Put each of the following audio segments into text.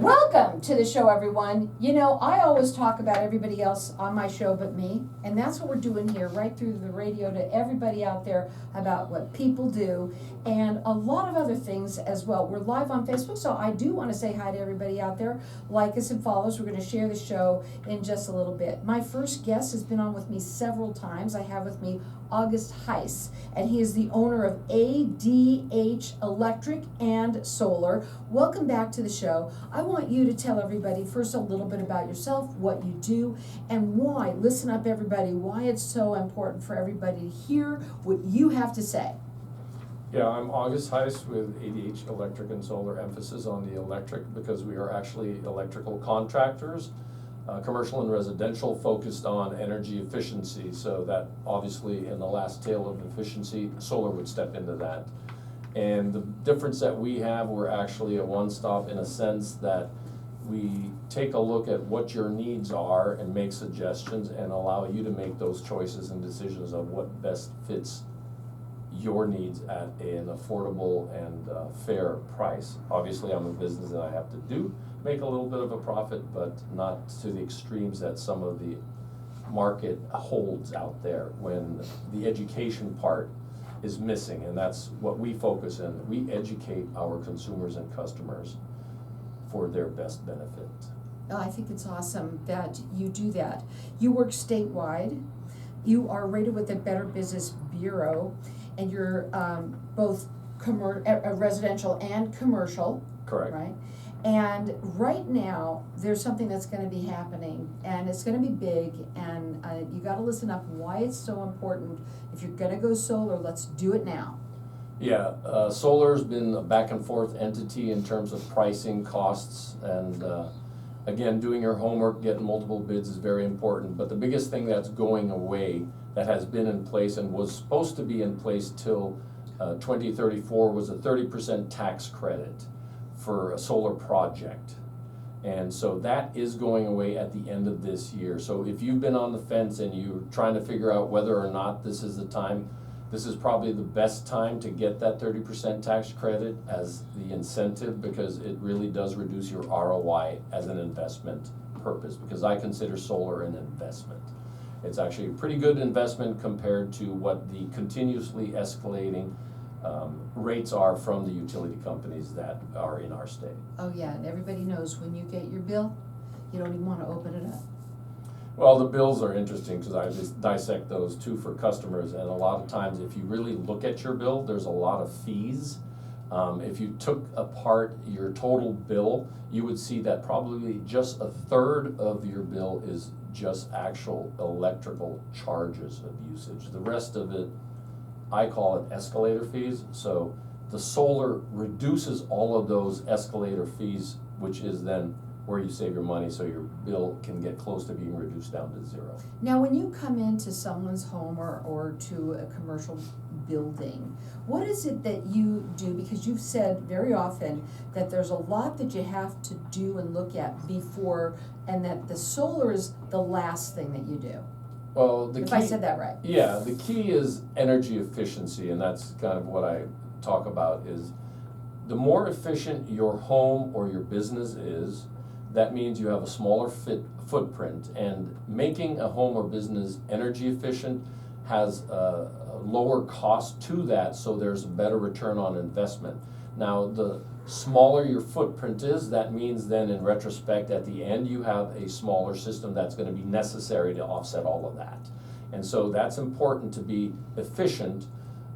Welcome to the show, everyone. You know, I always talk about everybody else on my show but me, and that's what we're doing here, right through the radio to everybody out there about what people do and a lot of other things as well. We're live on Facebook, so I do want to say hi to everybody out there. Like us and follow us. We're going to share the show in just a little bit. My first guest has been on with me several times. I have with me August Heiss, and he is the owner of ADH Electric and Solar. Welcome back to the show. I want you to tell everybody first a little bit about yourself, what you do, and why. Listen up, everybody, why it's so important for everybody to hear what you have to say. Yeah, I'm August Heiss with ADH Electric and Solar, emphasis on the electric because we are actually electrical contractors. Commercial and residential focused on energy efficiency, so that obviously in the last tail of efficiency, solar would step into that. And the difference that we have, we're actually a one-stop in a sense that we take a look at what your needs are and make suggestions and allow you to make those choices and decisions of what best fits your needs at an affordable and fair price. Obviously, I'm a business and I have to make a little bit of a profit, but not to the extremes that some of the market holds out there when the education part is missing, and that's what we focus in. We educate our consumers and customers for their best benefit. Oh, I think it's awesome that you do that. You work statewide. You are rated with the Better Business Bureau, and you're both residential and commercial. Correct. Right? And right now, there's something that's going to be happening, and it's going to be big, and you got to listen up why it's so important. If you're going to go solar, let's do it now. Yeah, solar's been a back and forth entity in terms of pricing, costs, and again, doing your homework, getting multiple bids is very important. But the biggest thing that's going away that has been in place and was supposed to be in place till 2034 was a 30% tax credit for a solar project. And so that is going away at the end of this year. So if you've been on the fence and you're trying to figure out whether or not this is the time, this is probably the best time to get that 30% tax credit as the incentive, because it really does reduce your ROI as an investment purpose, because I consider solar an investment. It's actually a pretty good investment compared to what the continuously escalating rates are from the utility companies that are in our state. Oh yeah, and everybody knows when you get your bill, you don't even want to open it up. Well, the bills are interesting because I just dissect those too for customers, and a lot of times if you really look at your bill, there's a lot of fees. If you took apart your total bill, you would see that probably just a third of your bill is just actual electrical charges of usage. The rest of it, I call it escalator fees. So the solar reduces all of those escalator fees, which is then where you save your money, so your bill can get close to being reduced down to zero. Now, when you come into someone's home or to a commercial building, what is it that you do? Because you've said very often that there's a lot that you have to do and look at before, and that the solar is the last thing that you do. Well, if I said that right. Yeah, the key is energy efficiency, and that's kind of what I talk about is the more efficient your home or your business is, that means you have a smaller footprint, and making a home or business energy efficient has a lower cost to that, so there's a better return on investment. Now, the smaller your footprint is, that means then in retrospect at the end you have a smaller system that's going to be necessary to offset all of that. And so that's important to be efficient.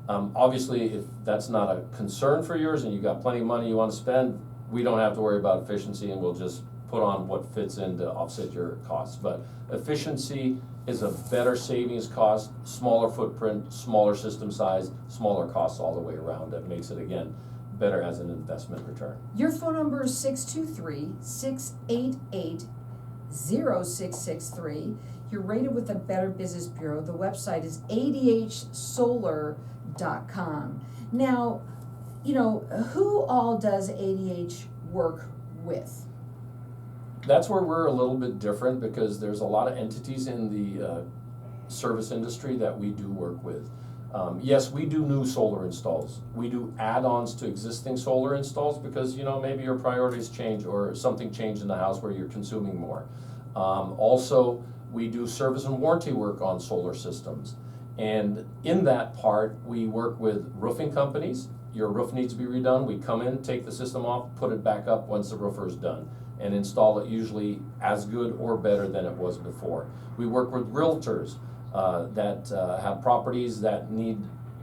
Obviously, if that's not a concern for yours and you've got plenty of money you want to spend, we don't have to worry about efficiency, and we'll just put on what fits in to offset your costs. But efficiency is a better savings cost, smaller footprint, smaller system size, smaller costs all the way around. That makes it, again, better as an investment return. Your phone number is 623-688-0663. You're rated with the Better Business Bureau. The website is adhsolar.com. Now, you know, who all does ADH work with? That's where we're a little bit different, because there's a lot of entities in the service industry that we do work with. Yes, we do new solar installs. We do add-ons to existing solar installs because, maybe your priorities change or something changed in the house where you're consuming more. Also, we do service and warranty work on solar systems. And in that part, we work with roofing companies. Your roof needs to be redone. We come in, take the system off, put it back up once the roofer is done, and install it usually as good or better than it was before. We work with realtors that have properties that need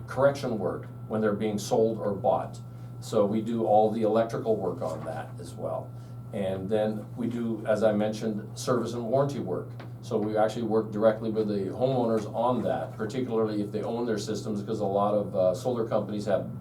correction work when they're being sold or bought. So we do all the electrical work on that as well. And then we do, as I mentioned, service and warranty work. So we actually work directly with the homeowners on that, particularly if they own their systems, because a lot of solar companies have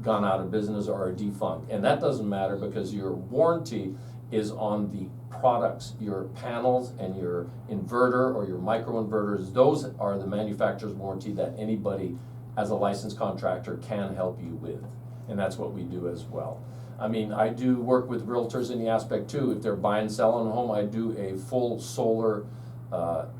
gone out of business or are defunct. And that doesn't matter because your warranty is on the products, your panels and your inverter or your microinverters. Those are the manufacturer's warranty that anybody as a licensed contractor can help you with. And that's what we do as well. I mean, I do work with realtors in the aspect too. If they're buying and selling a home, I do a full solar, not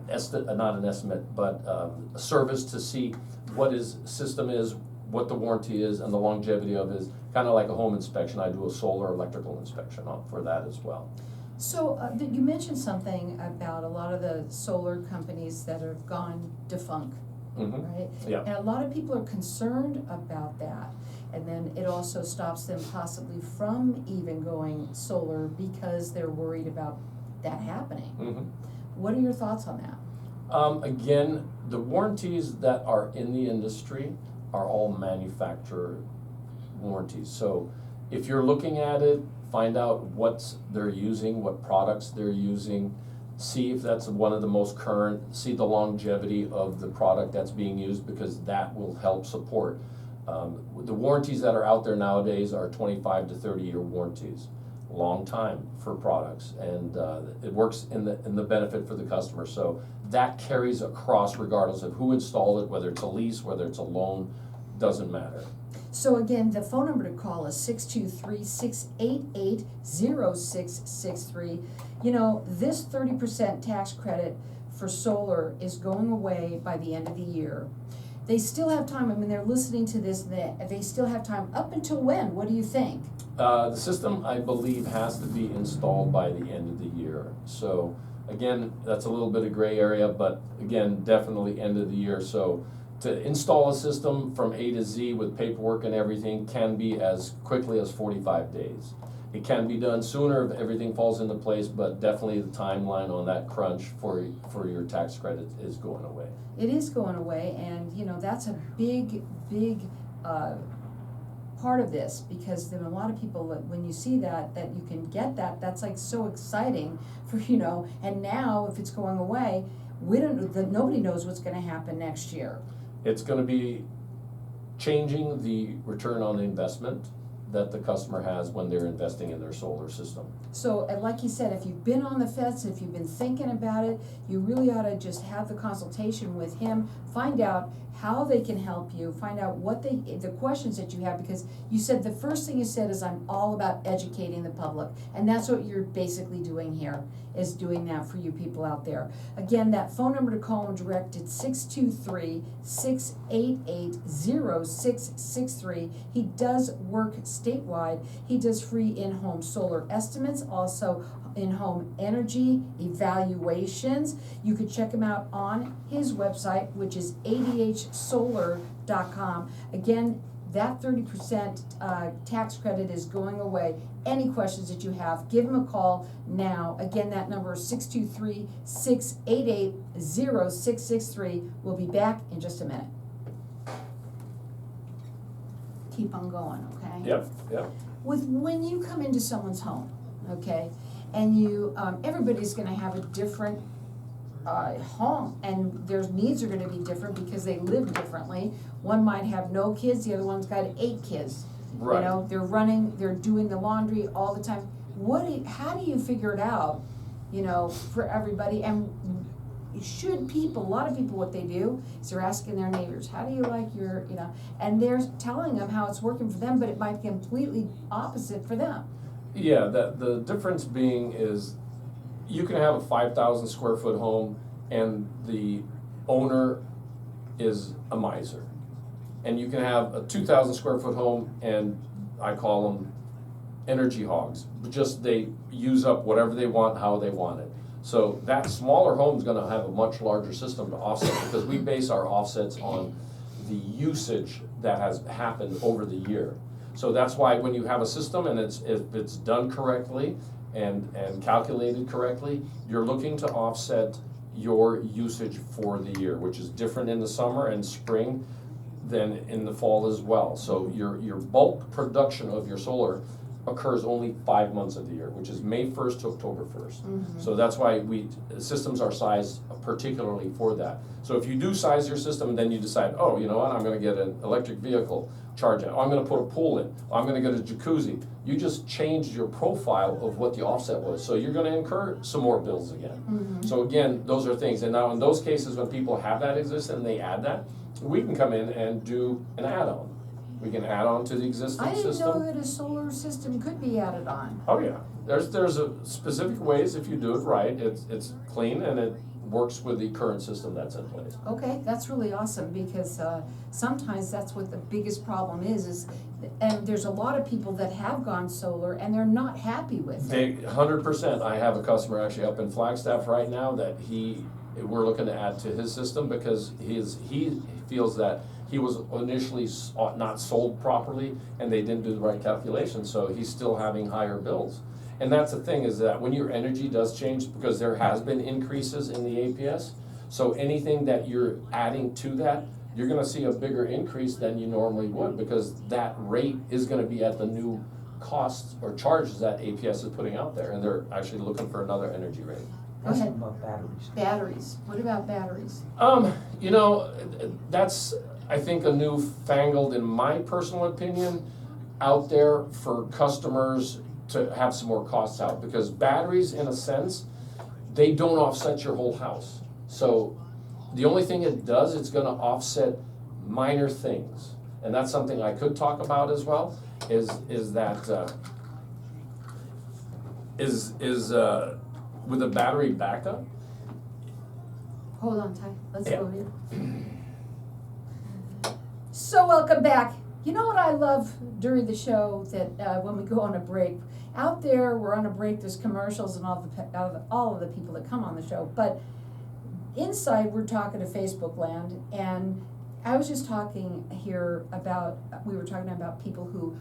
an estimate, but a service to see what his system is, what the warranty is, and the longevity of it is. Kind of like a home inspection. I do a solar electrical inspection for that as well. So you mentioned something about a lot of the solar companies that have gone defunct, right? Yeah. And a lot of people are concerned about that. And then it also stops them possibly from even going solar because they're worried about that happening. What are your thoughts on that? Again, the warranties that are in the industry are all manufacturer warranties. So if you're looking at it, find out what they're using, what products they're using, see if that's one of the most current, see the longevity of the product that's being used, because that will help support. The warranties that are out there nowadays are 25 to 30-year warranties. Long time for products, and it works in the benefit for the customer. So that carries across regardless of who installed it, whether it's a lease, whether it's a loan, doesn't matter. So again, the phone number to call is 623-688-0663. This 30% tax credit for solar is going away by the end of the year. They still have time. I mean, they're listening to this, they still have time. Up until when? What do you think? The system, I believe, has to be installed by the end of the year. So again, that's a little bit of gray area, but again, definitely end of the year. So to install a system from A to Z with paperwork and everything can be as quickly as 45 days. It can be done sooner if everything falls into place, but definitely the timeline on that crunch for your tax credit is going away. It is going away, and that's a big part of this, because then a lot of people, when you see that you can get that's like so exciting for and now if it's going away, nobody knows what's going to happen next year. It's going to be changing the return on the investment that the customer has when they're investing in their solar system. So, and like you said, if you've been on the fence, if you've been thinking about it, you really ought to just have the consultation with him, find out how they can help you, find out what the questions that you have, because you said the first thing you said is I'm all about educating the public, and that's what you're basically doing here, is doing that for you people out there. Again, that phone number to call him direct, it's 623-688-0663. He does work statewide. He does free in-home solar estimates, also in-home energy evaluations. You could check him out on his website, which is adhsolar.com. Again, that 30% tax credit is going away. Any questions that you have, give him a call now. Again, that number is 623-688-0663. We'll be back in just a minute. Keep on going, okay? Yep. When you come into someone's home, okay, and you, everybody's gonna have a different home, and their needs are gonna be different because they live differently. One might have no kids, the other one's got 8 kids. Right. They're doing the laundry all the time. How do you figure it out, for everybody? And should people, a lot of people, what they do is they're asking their neighbors, how do you like your, and they're telling them how it's working for them, but it might be completely opposite for them. Yeah, the difference being is you can have a 5,000 square foot home and the owner is a miser. And you can have a 2,000 square foot home, and I call them energy hogs. Just they use up whatever they want, how they want it. So that smaller home is gonna have a much larger system to offset, because we base our offsets on the usage that has happened over the year. So that's why when you have a system and if it's done correctly and calculated correctly, you're looking to offset your usage for the year, which is different in the summer and spring than in the fall as well. So your bulk production of your solar occurs only 5 months of the year, which is May 1st to October 1st. So that's why systems are sized particularly for that. So if you do size your system and then you decide, oh, you know what, I'm gonna get an electric vehicle, charge it, oh, I'm gonna put a pool in, oh, I'm gonna get a jacuzzi, you just changed your profile of what the offset was. So you're gonna incur some more bills again. So again, those are things. And now in those cases when people have that existing and they add that, we can come in and do an add-on. We can add on to the existing I didn't system. know that a solar system could be added on. Oh yeah, there's a specific ways if you do it right. It's clean and it works with the current system that's in place. Okay, that's really awesome, because sometimes that's what the biggest problem is, and there's a lot of people that have gone solar and they're not happy with it. 100%. I have a customer actually up in Flagstaff right now that we're looking to add to his system because he feels that he was initially not sold properly and they didn't do the right calculation, so he's still having higher bills. And that's the thing, is that when your energy does change, because there has been increases in the APS, so anything that you're adding to that, you're gonna see a bigger increase than you normally would, because that rate is gonna be at the new costs or charges that APS is putting out there, and they're actually looking for another energy rate. Go ahead. About batteries. Batteries, what about batteries? You know, that's, I think, a newfangled, in my personal opinion, out there for customers to have some more costs out, because batteries, in a sense, they don't offset your whole house. So the only thing it does, it's gonna offset minor things. And that's something I could talk about as well, is that with a battery backup. Hold on, Ty, let's Yeah. go here. So welcome back. You know what I love during the show, that when we go on a break, out there we're on a break, there's commercials and all of the people that come on the show, but inside we're talking to Facebook land, and I was just talking here about, we were talking about people who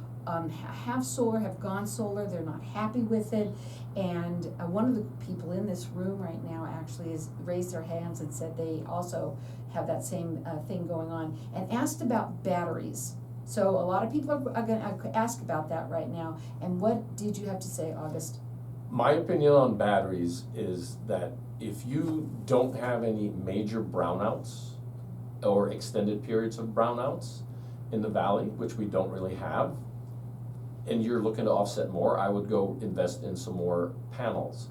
have solar, have gone solar, they're not happy with it, and one of the people in this room right now actually has raised their hands and said they also have that same thing going on, and asked about batteries. So a lot of people are going to ask about that right now. And what did you have to say, August? My opinion on batteries is that if you don't have any major brownouts or extended periods of brownouts in the valley, which we don't really have, and you're looking to offset more, I would go invest in some more panels.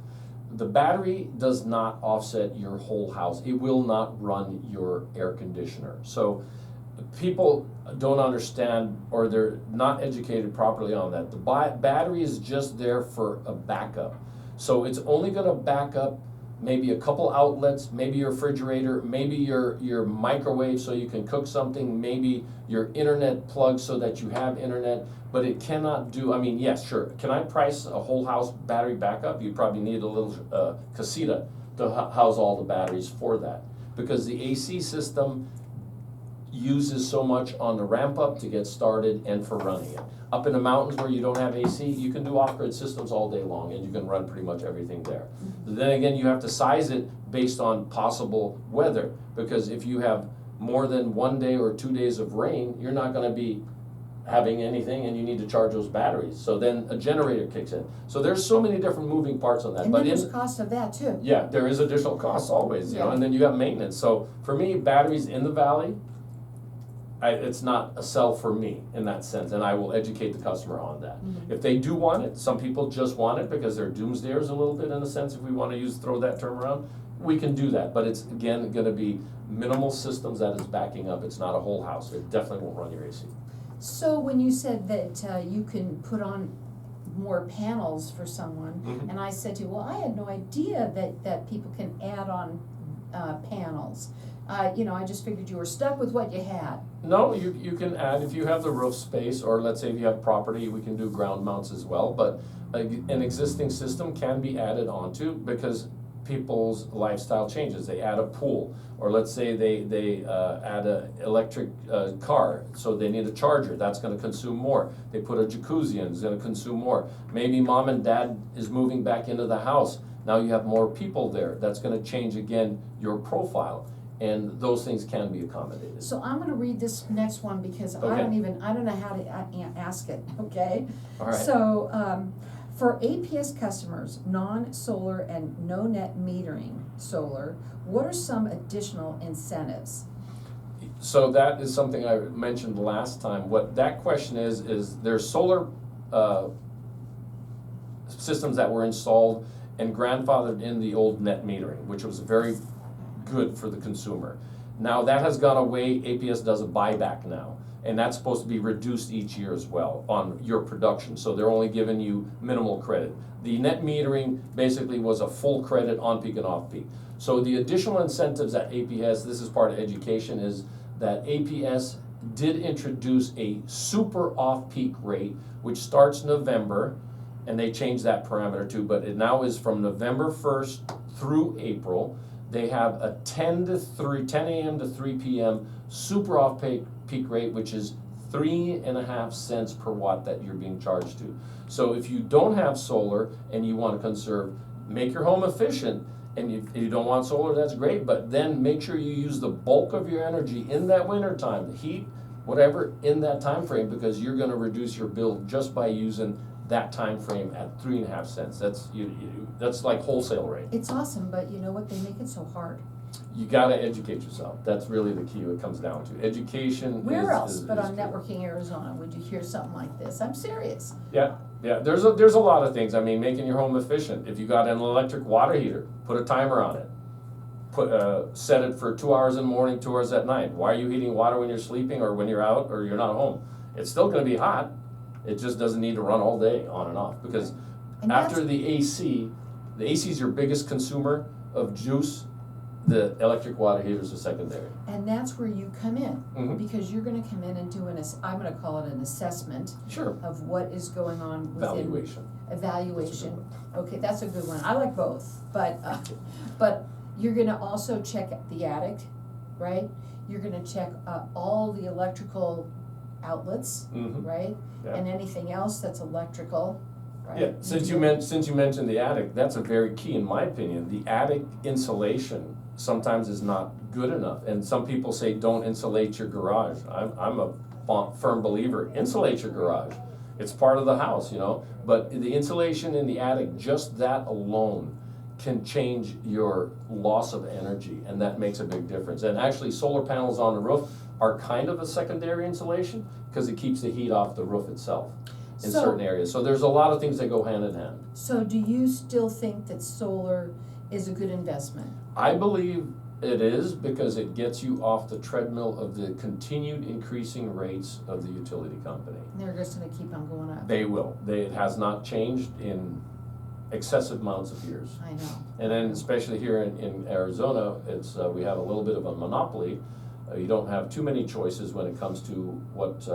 The battery does not offset your whole house. It will not run your air conditioner. So people don't understand, or they're not educated properly on that. The battery is just there for a backup. So it's only gonna back up maybe a couple outlets, maybe your refrigerator, maybe your microwave so you can cook something, maybe your internet plug so that you have internet, but it cannot do, I mean, yes, sure. Can I price a whole house battery backup? You probably need a little casita to house all the batteries for that, because the AC system uses so much on the ramp up to get started and for running it. Up in the mountains where you don't have AC, you can do off-grid systems all day long and you can run pretty much everything there. Then again, you have to size it based on possible weather, because if you have more than 1 day or 2 days of rain, you're not gonna be having anything and you need to charge those batteries. So then a generator kicks in. So there's so many different moving parts on that. And But then in, there's cost of that too. yeah, there is additional costs always, you know, Yeah. and then you have maintenance. So for me, batteries in the valley, it's not a sell for me in that sense, and I will educate the customer on that. If they do want it, some people just want it because they're doomsdayers a little bit in a sense, if we want to throw that term around, we can do that, but it's again gonna be minimal systems that is backing up. It's not a whole house. It definitely won't run your AC. So when you said that you can put on more panels for someone, and I said to you, well, I had no idea that people can add on panels. I just figured you were stuck with what you had. No, you can add, if you have the roof space, or let's say if you have property, we can do ground mounts as well, but an existing system can be added onto because people's lifestyle changes. They add a pool, or let's say they add a electric car, so they need a charger, that's gonna consume more. They put a jacuzzi in, it's gonna consume more. Maybe mom and dad is moving back into the house, now you have more people there, that's gonna change again your profile. And those things can be accommodated. So I'm gonna read this next one because I Okay. don't know how to ask it, okay? All right. So, for APS customers, non-solar and no net metering solar, what are some additional incentives? So that is something I mentioned last time. What that question is there's solar systems that were installed and grandfathered in the old net metering, which was very good for the consumer. Now that has gone away, APS does a buyback now, and that's supposed to be reduced each year as well on your production, so they're only giving you minimal credit. The net metering basically was a full credit on peak and off peak. So the additional incentives at APS, this is part of education, is that APS did introduce a super off peak rate, which starts November, and they changed that parameter too, but it now is from November 1st through April. They have a 10 a.m. to 3 p.m. super off peak rate, which is 3.5 cents per watt that you're being charged to. So if you don't have solar and you want to conserve, make your home efficient, and if you don't want solar, that's great, but then make sure you use the bulk of your energy in that winter time, the heat, whatever, in that time frame, because you're going to reduce your bill just by using that time frame at 3.5 cents. That's like wholesale rate. It's awesome, but you know what, they make it so hard. You gotta educate yourself. That's really the key it comes down to. Education Where else but on key. Networking Arizona would you hear something like this? I'm serious. Yeah, there's a lot of things. I mean, making your home efficient. If you got an electric water heater, put a timer on it. Set it for 2 hours in the morning, 2 hours at night. Why are you heating water when you're sleeping or when you're out or you're not home? It's still gonna be hot. It just doesn't need to run all day on and off, because And after the AC is your biggest consumer of juice. The electric water heaters are secondary. And that's where you come in, Mhm. because you're gonna come in and do I'm gonna call it an assessment Sure. of what is going on within. Valuation. Evaluation. Okay, that's a good one. I like both, but you're gonna also check the attic, right? You're gonna check all the electrical outlets, Mhm. right? Yeah. And anything else that's electrical, right? Yeah, since you mentioned the attic, that's a very key in my opinion. The attic insulation sometimes is not good enough, and some people say don't insulate your garage. I'm a firm believer, insulate your garage. It's part of the house, but the insulation in the attic, just that alone can change your loss of energy, and that makes a big difference. And actually, solar panels on the roof are kind of a secondary insulation because it keeps the heat off the roof itself in certain areas. So there's a lot of things that go hand in hand. So do you still think that solar is a good investment? I believe it is, because it gets you off the treadmill of the continued increasing rates of the utility company. They're just gonna keep on going up. They will. It has not changed in excessive amounts of years. I know. And then especially here in Arizona, we have a little bit of a monopoly. You don't have too many choices when it comes to what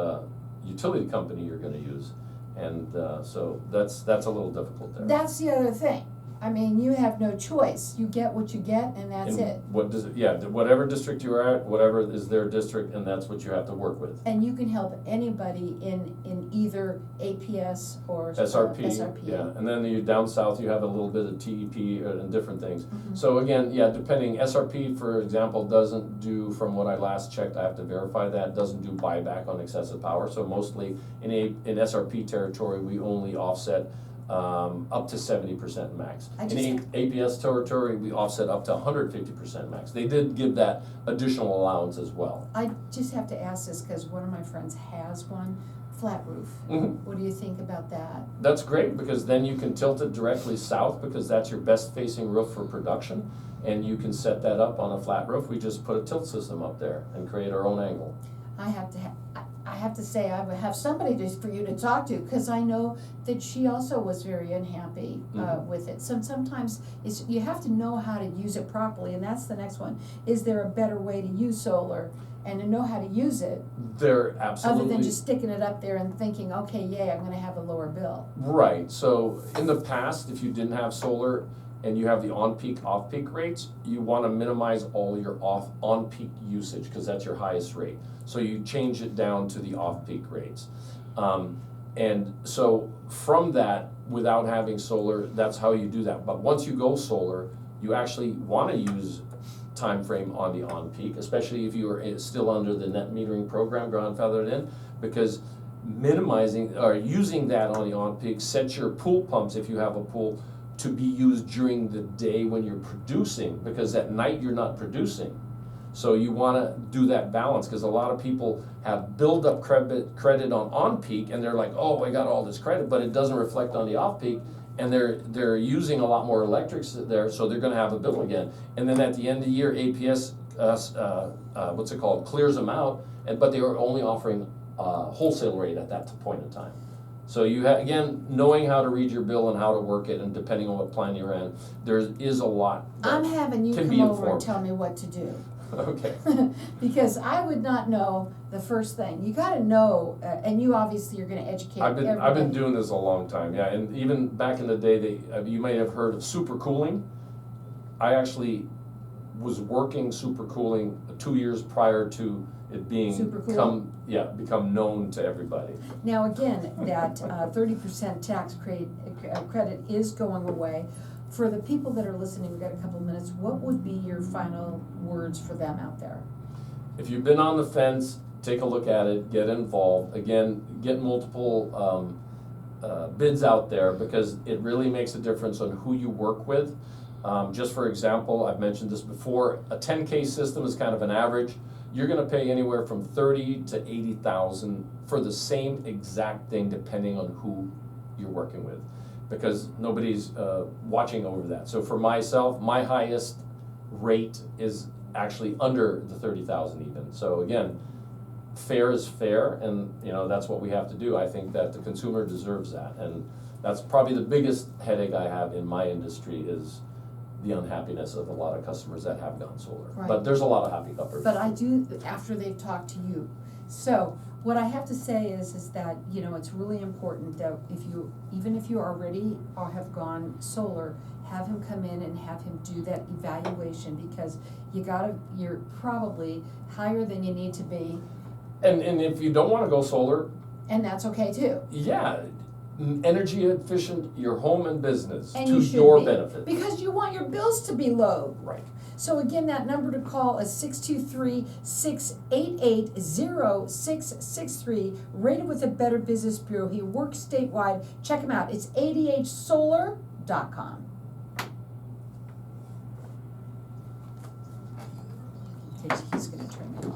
utility company you're gonna use. And so that's a little difficult there. That's the other thing. I mean, you have no choice. You get what you get, and that's And it. Whatever district you're at, whatever is their district, and that's what you have to work with. And you can help anybody in either APS or SRP, yeah, and then you down south, you have a little bit of TEP and different things. Mhm. So again, depending, SRP, for example, doesn't do, from what I last checked, I have to verify that, doesn't do buyback on excessive power. So mostly in SRP territory, we only offset up to 70% max. In APS territory, we offset up to 150% max. They did give that additional allowance as well. I just have to ask this because one of my friends has one, flat roof. Mhm. What do you think about that? That's great, because then you can tilt it directly south, because that's your best facing roof for production, and you can set that up on a flat roof. We just put a tilt system up there and create our own angle. I I have to say, I would have somebody just for you to talk to, because I know that she also was very unhappy with it. Sometimes you have to know how to use it properly, and that's the next one. Is there a better way to use solar and to know how to use it? There absolutely. Other than just sticking it up there and thinking, okay, yay, I'm gonna have a lower bill. Right, so in the past, if you didn't have solar and you have the on-peak, off-peak rates, you wanna minimize all your on-peak usage, because that's your highest rate. So you change it down to the off-peak rates. And so from that, without having solar, that's how you do that. But once you go solar, you actually wanna use time frame on the on-peak, especially if you are still under the net metering program, grandfathered in, because minimizing or using that on the on-peak sets your pool pumps, if you have a pool, to be used during the day when you're producing, because at night you're not producing. So you want to do that balance, because a lot of people have build up credit on peak, and they're like, oh, I got all this credit, but it doesn't reflect on the off peak, and they're using a lot more electrics there, so they're going to have a bill again. And then at the end of the year, APS clears them out, but they are only offering wholesale rate at that point in time. So you again, knowing how to read your bill and how to work it, and depending on what plan you're in, there is a lot that I'm having you can come be over and informed. tell me what to do. Okay. Because I would not know the first thing. You gotta know, and you obviously are gonna educate everybody. I've been doing this a long time, yeah, and even back in the day, you may have heard of supercooling. I actually was working supercooling 2 years prior to it being become known to everybody. Now again, that 30% tax credit is going away. For the people that are listening, we've got a couple of minutes, what would be your final words for them out there? If you've been on the fence, take a look at it, get involved. Again, get multiple bids out there, because it really makes a difference on who you work with. Just for example, I've mentioned this before, a 10K system is kind of an average. You're gonna pay anywhere from $30,000 to $80,000 for the same exact thing, depending on who you're working with, because nobody's watching over that. So for myself, my highest rate is actually under the $30,000 even. So again, fair is fair, and that's what we have to do. I think that the consumer deserves that, and that's probably the biggest headache I have in my industry, is the unhappiness of a lot of customers that have gone solar. Right. But there's a lot of happy customers. But I do, after they've talked to you. So what I have to say is that, it's really important that even if you already have gone solar, have him come in and have him do that evaluation, because you're probably higher than you need to be. And if you don't want to go solar, and that's okay too. Yeah, energy efficient your home and business And to you should your be, benefit. because you want your bills to be low. Right. So again, that number to call is 623-688-0663, rated with the Better Business Bureau. He works statewide. Check him out. It's adhsolar.com. He's going to turn that on.